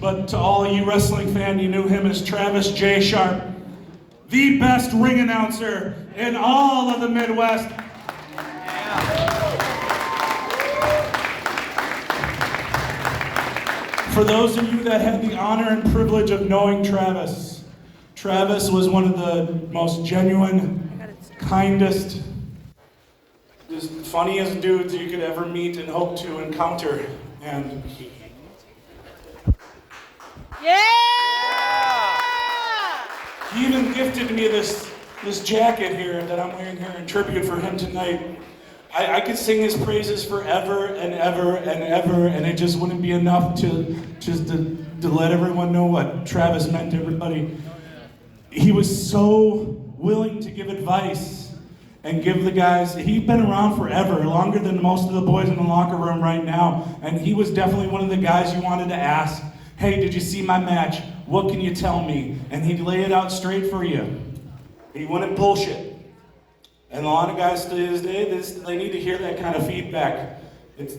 but to all you wrestling fans, you knew him as Travis J. Sharpe, the best ring announcer in all of the Midwest. For those of you that had the honor and privilege of knowing Travis, Travis was one of the most genuine, kindest, just funniest dudes you could ever meet and hope to encounter. And he even gifted me this jacket here that I'm wearing here in tribute for him tonight. I could sing his praises forever and ever and ever, and it just wouldn't be enough to let everyone know what Travis meant to everybody. He was so willing to give advice and give the guys, he'd been around forever, longer than most of the boys in the locker room right now, and he was definitely one of the guys you wanted to ask, hey, did you see my match? What can you tell me? And he'd lay it out straight for you. He wouldn't bullshit. And a lot of guys to this day, they need to hear that kind of feedback. It's,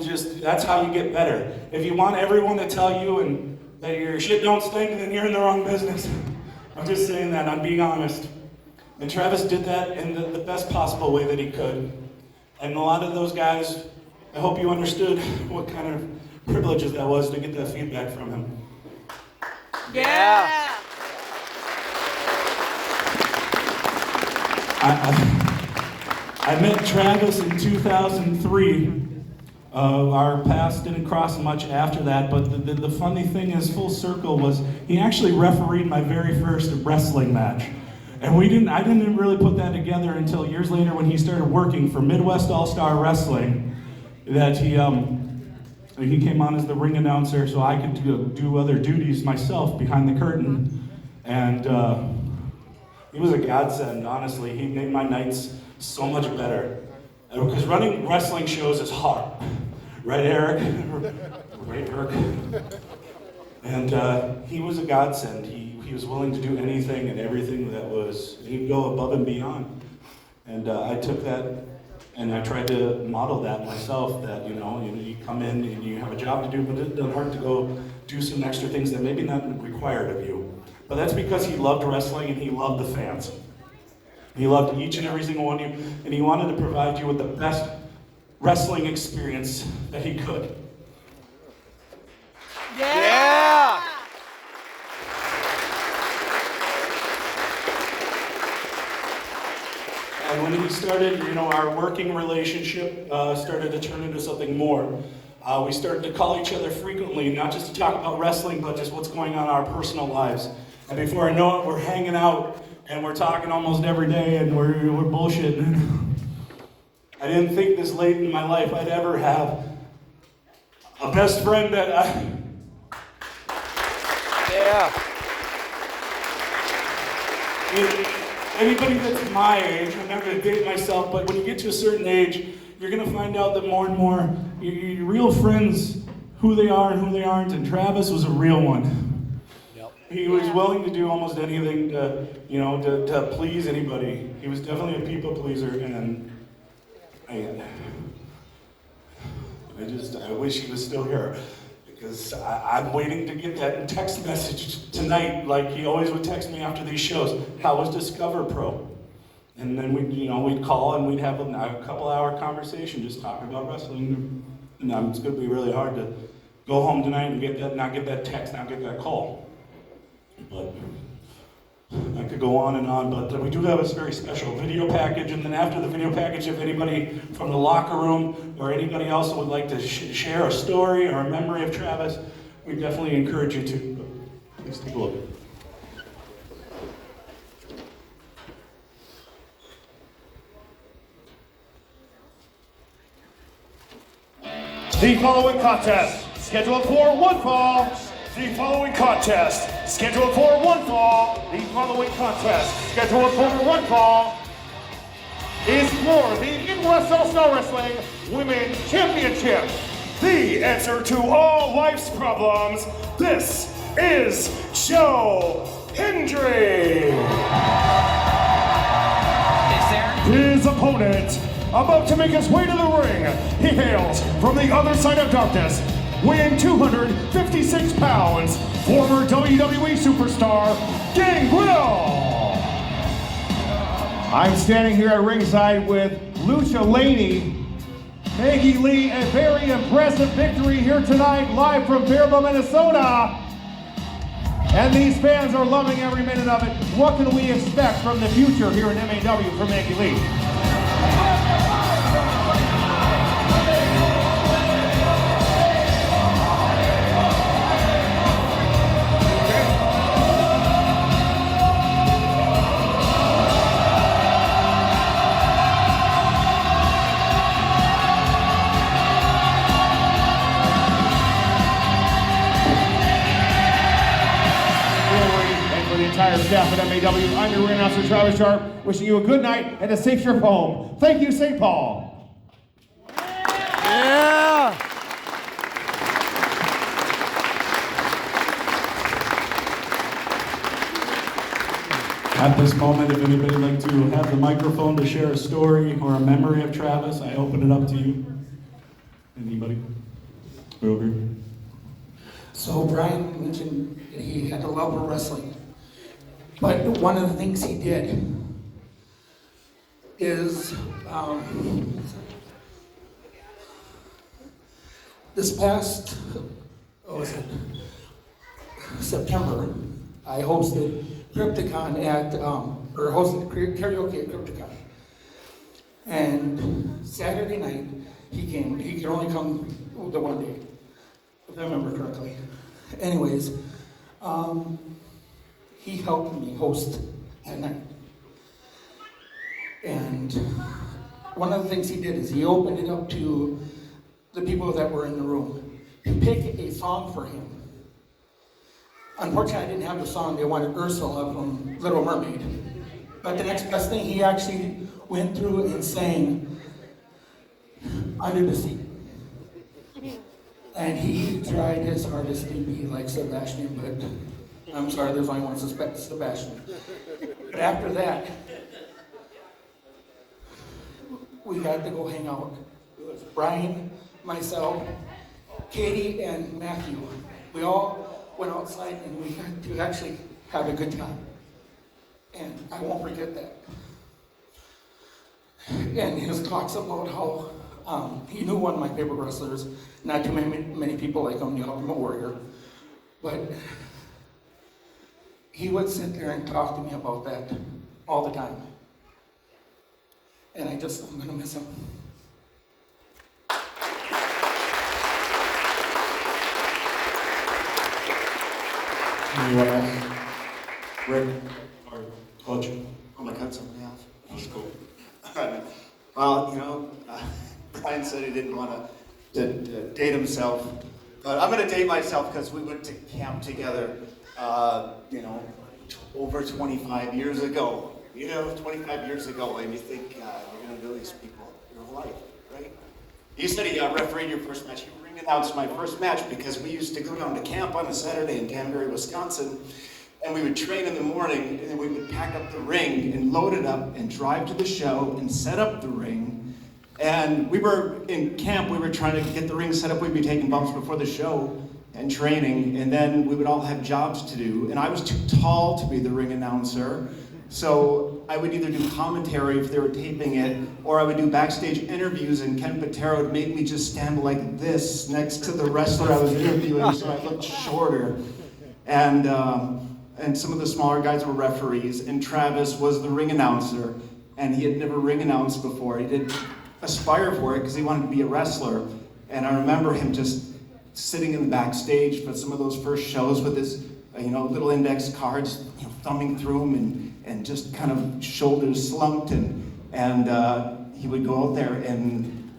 just, that's how you get better. If you want everyone to tell you and that your shit don't stink, then you're in the wrong business. I'm just saying that, I'm being honest. And Travis did that in the best possible way that he could. And a lot of those guys, I hope you understood what kind of privileges that was to get that feedback from him. Yeah! I met Travis in 2003. Our paths didn't cross much after that, but the funny thing is, full circle, was he actually refereed my very first wrestling match. And I didn't really put that together until years later when he started working for Midwest All-Star Wrestling, that he came on as the ring announcer so I could do other duties myself behind the curtain. And he was a godsend, honestly. He made my nights so much better. Because running wrestling shows is hard. Right, Eric? Right, Eric? And he was a godsend. He was willing to do anything and everything he'd go above and beyond. And I took that and I tried to model that myself, that, you come in and you have a job to do, but it doesn't hurt to go do some extra things that maybe not required of you. But that's because he loved wrestling and he loved the fans. He loved each and every single one of you, and he wanted to provide you with the best wrestling experience that he could. Yeah! And when he started, our working relationship started to turn into something more. We started to call each other frequently, not just to talk about wrestling, but just what's going on in our personal lives. And before I know it, we're hanging out, and we're talking almost every day, and we're bullshitting. I didn't think this late in my life I'd ever have a best friend that Anybody that's my age, I'm not going to date myself, but when you get to a certain age, you're going to find out that more and more your real friends, who they are and who they aren't, and Travis was a real one. He was willing to do almost anything to please anybody. He was definitely a people pleaser, and I wish he was still here, because I'm waiting to get that text message tonight, like he always would text me after these shows. How was Discover Pro? And then we'd call and we'd have a couple-hour conversation just talking about wrestling. And it's going to be really hard to go home tonight and not get that text, not get that call. But I could go on and on, but we do have a very special video package, and then after the video package, if anybody from the locker room or anybody else would like to share a story or a memory of Travis, we definitely encourage you to. Please take a look. The following contest, scheduled for one fall. The following contest, scheduled for one fall. The following contest, scheduled for one fall, is for the Midwest All-Star Wrestling Women's Championship. The answer to all life's problems. This is Joe Hendry. His opponent, about to make his way to the ring, he hails from the other side of darkness, weighing 256 pounds, former WWE superstar, Gangrel. I'm standing here at ringside with Lucha Lady, Maggie Lee. A very impressive victory here tonight, live from Faribault, Minnesota. And these fans are loving every minute of it. What can we expect from the future here in MAW for Maggie Lee? Entire staff at MAW. I'm your ring announcer, Travis Sharpe, wishing you a good night and a safe trip home. Thank you, St. Paul. Yeah! At this moment, if anybody would like to have the microphone to share a story or a memory of Travis, I open it up to you. Anybody? Over. So Brian mentioned that he had a love of wrestling. But one of the things he did is this past September, I hosted Crypticon hosted karaoke at Crypticon. And Saturday night, he came. He could only come the one day, if I remember correctly. Anyways, he helped me host that night. And one of the things he did is he opened it up to the people that were in the room to pick a song for him. Unfortunately, I didn't have the song. They wanted Ursula from Little Mermaid. But the next best thing, he actually went through and sang Under the Sea. And he tried his hardest to be like Sebastian, but I'm sorry, there's only one Sebastian. But after that, we got to go hang out. It was Brian, myself, Katie, and Matthew. We all went outside and we got to actually have a good time. And I won't forget that. And his talks about how he knew one of my favorite wrestlers, not too many people like him, the Ultimate Warrior, but he would sit there and talk to me about that all the time. And I'm gonna miss him. Anyone else? Rick or Coach? I'm gonna cut somebody off. That's cool. Well, Brian said he didn't want to date himself, but I'm gonna date myself because we went to camp together, over 25 years ago. 25 years ago, and you think you're gonna know these people your whole life, right? You said he refereed your first match. You ring announced my first match because we used to go down to camp on a Saturday in Danbury, Wisconsin, and we would train in the morning, and then we would pack up the ring and load it up and drive to the show and set up the ring. And we were in camp, we were trying to get the ring set up. We'd be taking bumps before the show and training, and then we would all have jobs to do. And I was too tall to be the ring announcer, so I would either do commentary if they were taping it, or I would do backstage interviews, and Ken Patero would make me just stand like this next to the wrestler I was interviewing, so I looked shorter. And some of the smaller guys were referees, and Travis was the ring announcer, and he had never ring announced before. He did aspire for it because he wanted to be a wrestler. And I remember him just sitting in the backstage for some of those first shows with his little index cards, thumbing through them and just kind of shoulders slumped, and he would go out there and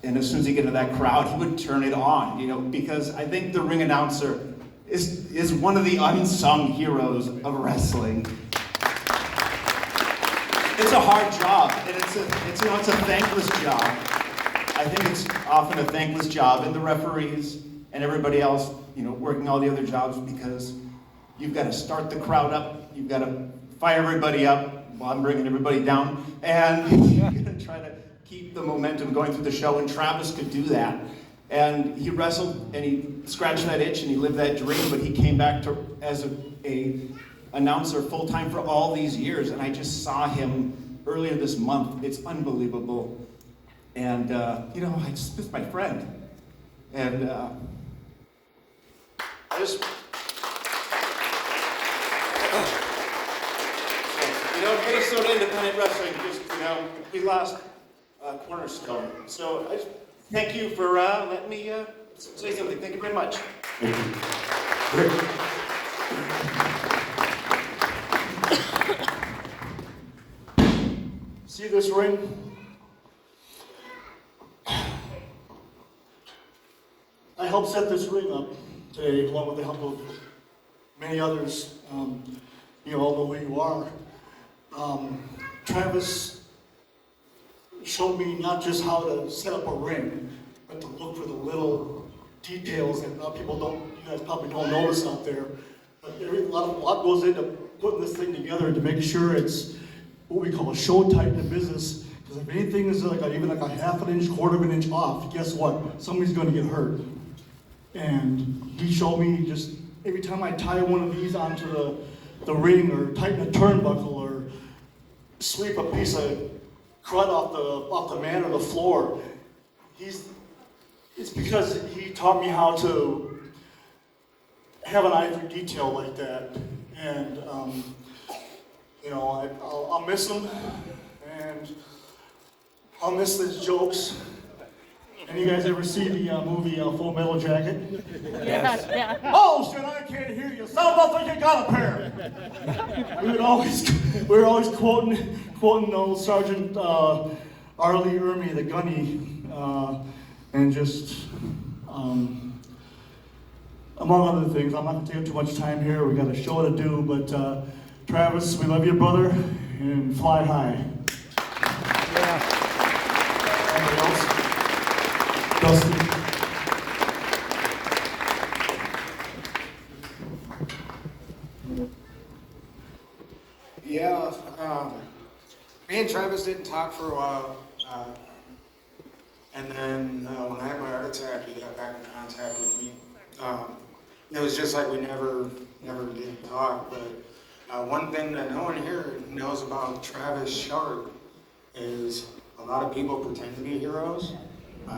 as soon as he get to that crowd, he would turn it on, because I think the ring announcer is one of the unsung heroes of wrestling. It's a hard job, and it's a thankless job. I think it's often a thankless job, and the referees and everybody else, working all the other jobs, because you've got to start the crowd up, you've got to fire everybody up while I'm bringing everybody down, and you're going to try to keep the momentum going through the show, and Travis could do that. And he wrestled and he scratched that itch and he lived that dream, but he came back to as a announcer full time for all these years. And I just saw him earlier this month. It's unbelievable. And you know, I just miss my friend. And I just, you know, Minnesota independent wrestling, just, you know, we lost cornerstone. So I just thank you for letting me say something. Thank you very much. See this ring? I helped set this ring up today, along with the help of many others. You all know who you are. Travis showed me not just how to set up a ring, but to look for the little details that a lot of people don't, you guys probably don't notice out there. But a lot goes into putting this thing together to make sure it's what we call a show type in the business. Because if anything is even like a half an inch, quarter of an inch off, guess what? Somebody's going to get hurt. And he showed me just every time I tie one of these onto the ring or tighten a turnbuckle or sweep a piece of crud off the mat or the floor, it's because he taught me how to have an eye for detail like that. And you know, I'll miss him, and I'll miss his jokes. And you guys ever see the movie Full Metal Jacket? Yes. Yeah. Oh shit, I can't hear you. Sound like you got a pair. we were always quoting old Sergeant R. Lee Ermey, the gunny, and just among other things. I'm not gonna take up too much time here. We got a show to do, but Travis, we love you, brother, and fly high. Yeah. Anybody else? Dustin. Yeah, me and Travis didn't talk for a while, and then when I had my heart attack, he got back in contact with me. It was just like we never did talk, but one thing that no one here knows about Travis Sharpe is a lot of people pretend to be heroes.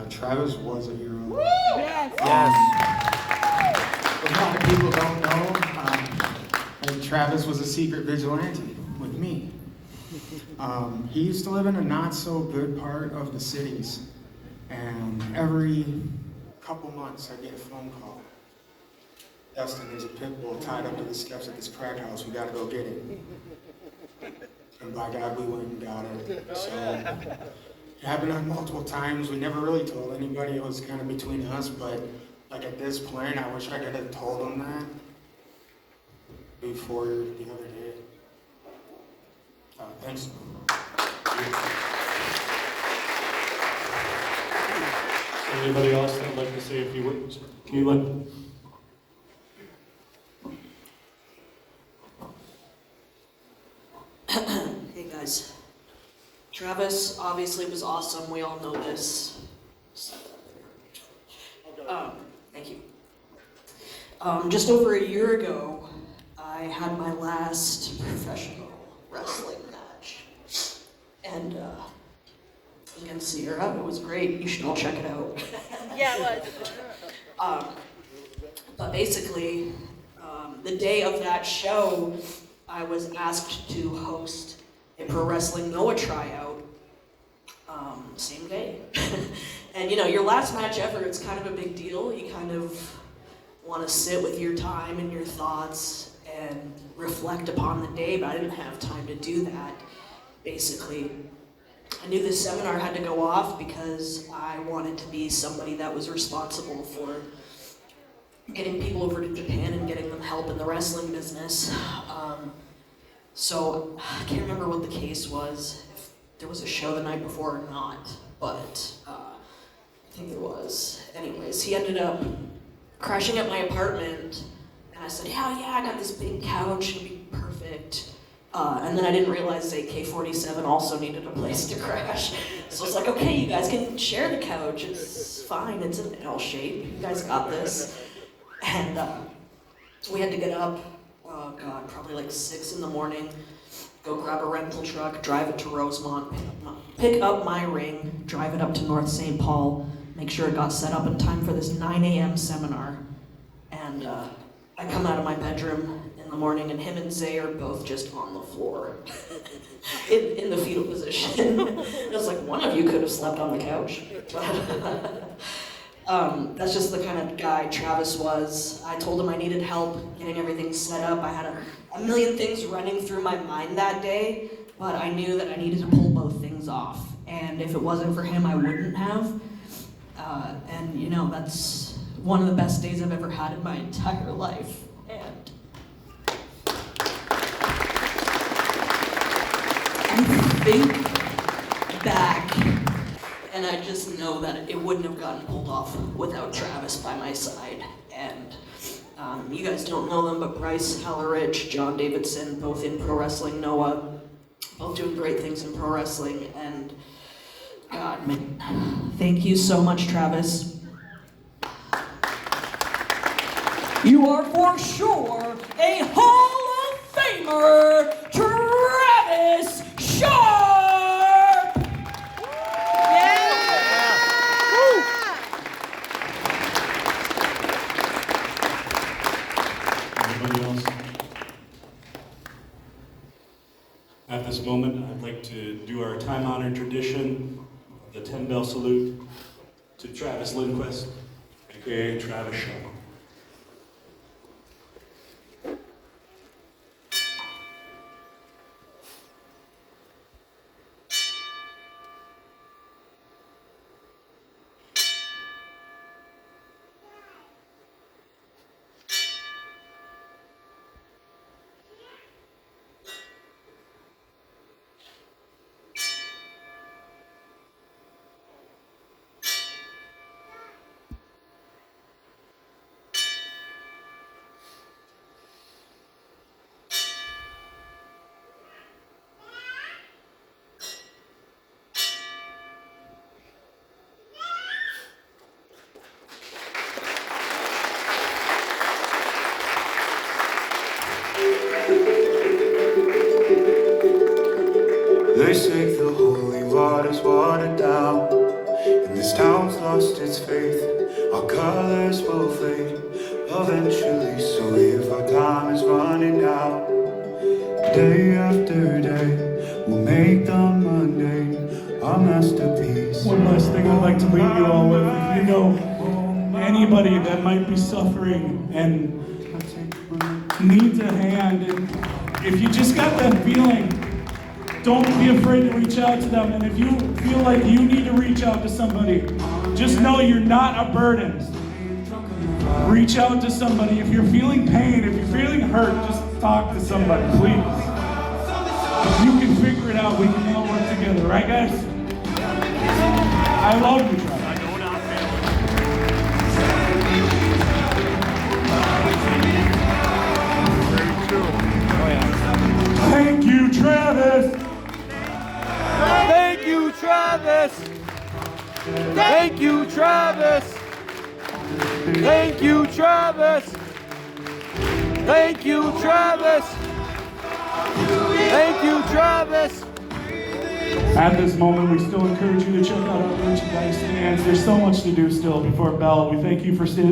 Travis was a hero. Yes. A lot of people don't know, Travis was a secret vigilante with me. He used to live in a not so good part of the cities, and every couple months I get a phone call. Dustin, there's a pit bull tied up to the steps of this crack house, we gotta go get it. And by God, we went and got it. So, it happened on multiple times. We never really told anybody. It was kind of between us, but like at this point, I wish I could have told him that before the other day. Thanks. Anybody else that would like to say a few words? Keelan? Hey guys. Travis obviously was awesome. We all know this. Thank you. Just over a year ago, I had my last professional wrestling match. And against Sierra, it was great. You should all check it out. Yeah, it was. But basically, the day of that show, I was asked to host a Pro Wrestling Noah tryout. Same day. And you know, your last match ever, it's kind of a big deal. You kind of want to sit with your time and your thoughts and reflect upon the day, but I didn't have time to do that. Basically, I knew this seminar had to go off because I wanted to be somebody that was responsible for getting people over to Japan and getting them help in the wrestling business. So I can't remember what the case was, if there was a show the night before or not, but I think there was. Anyways, he ended up crashing at my apartment, and I said, yeah, I got this big couch, it'll be perfect. And then I didn't realize AK-47 also needed a place to crash. So it's like, okay, you guys can share the couch. It's fine, it's an L shape. You guys got this. And we had to get up, oh God, probably like 6 in the morning, go grab a rental truck, drive it to Rosemont, pick up my ring, drive it up to North St. Paul, make sure it got set up in time for this 9 a.m. seminar. And I come out of my bedroom in the morning and him and Zay are both just on the floor in the fetal position. I was like, one of you could have slept on the couch. That's just the kind of guy Travis was. I told him I needed help getting everything set up. I had a million things running through my mind that day, but I knew that I needed to pull both things off. And if it wasn't for him, I wouldn't have. And you know, that's one of the best days I've ever had in my entire life. And I think back, and I just know that it wouldn't have gotten pulled off without Travis by my side. And you guys don't know them, but Bryce Hallerich, John Davidson, both in Pro Wrestling Noah, both doing great things in pro wrestling. And God, man, thank you so much, Travis. You are for sure a Hall of Famer, Travis Sharpe! Anybody else? At this moment, I'd like to do our time-honored tradition of the 10-bell salute to Travis Lindquist, aka Travis Sharpe. They say the holy water's watered down, and this town's lost its faith. Our colors will fade eventually, so if our time is running out, day after day, we'll make the Monday our masterpiece. One last thing I'd like to leave you all with. If you know anybody that might be suffering and needs a hand, and if you just got that feeling, don't be afraid to reach out to them. And if you feel like you need to reach out to somebody, just know you're not a burden. Reach out to somebody. If you're feeling pain, if you're feeling hurt, just talk to somebody, please. You can figure it out. We can all work together, right, guys? I love you, Travis. Thank you, Travis. Thank you, Travis. Thank you, Travis. Thank you, Travis. Thank you, Travis. Thank you, Travis. At this moment, we still encourage you to check out our merchandise stands. There's so much to do still before bell. We thank you for staying.